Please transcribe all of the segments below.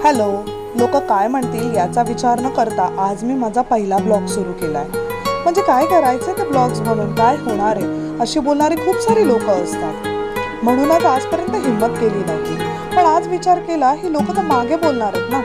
Hello, लोक काय म्हणतील याचा विचार न करता आज मी माझा पहिला ब्लॉग सुरू केलाय. म्हणजे काय करायचं ते ब्लॉग्स बनवून काय होणार आहे अशी बोलणारे खूप सारे लोक असतात. म्हणूनच आजपर्यंत हिंमत केली नव्हती. पण आज विचार केला ही लोक तर मागे बोलणार आहेत ना,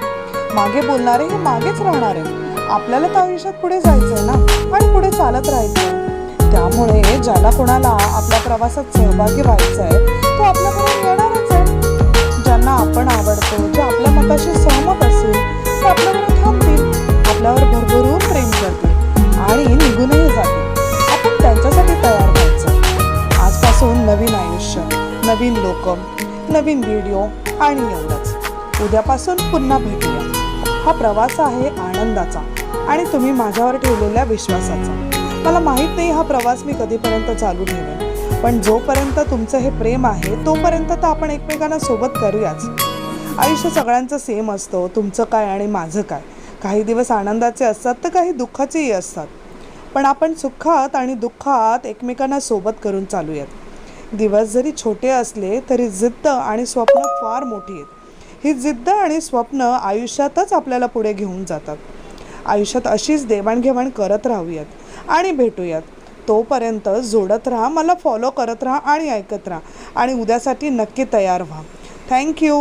मागे बोलणारे हे मागेच राहणार आहेत. आपल्याला तर आयुष्यात पुढे जायचंय ना आणि पुढे चालत राहायचंय. त्यामुळे ज्याला कोणाला आपल्या प्रवासात सहभागी व्हायचंय तो आपल्याकडे येणारच आहे. ज्यांना आपण आवडतो, जे आपल्या मताशी सहमत असतील ते आपल्याकडे थांबतील, आपल्यावर भरभरून प्रेम करतील आणि निघूनही जातील. आपण त्यांच्यासाठी तयार व्हायचं. आजपासून नवीन आयुष्य, नवीन लोक, नवीन व्हिडिओ आणि एवढंच. उद्यापासून पुन्हा भेटूया. हा प्रवास आहे आनंदाचा आणि तुम्ही माझ्यावर ठेवलेल्या विश्वासाचा. मला माहीत नाही हा प्रवास मी कधीपर्यंत चालू ठेवेन, पण जोपर्यंत तुमचं हे प्रेम आहे तोपर्यंत तर आपण एकमेकांना सोबत करूयाच. आयुष्य सगळ्यांचं सेम असतं, तुमचं काय आणि माझं काय. काही दिवस आनंदाचे असतात तर काही दुःखाचेही असतात, पण आपण सुखात आणि दुःखात एकमेकांना सोबत करून चालूयात. दिवस जरी छोटे असले तरी जिद्द आणि स्वप्न फार मोठी आहेत. ही जिद्द आणि स्वप्न आयुष्यातच आपल्याला पुढे घेऊन जातात. आयुष्यात अशीच देवाणघेवाण करत राहूयात आणि भेटूयात. तोपर्यंत जोडत राहा, मला फॉलो करत राहा आणि ऐकत राहा आणि उद्यासाठी नक्की तयार व्हा. थँक्यू.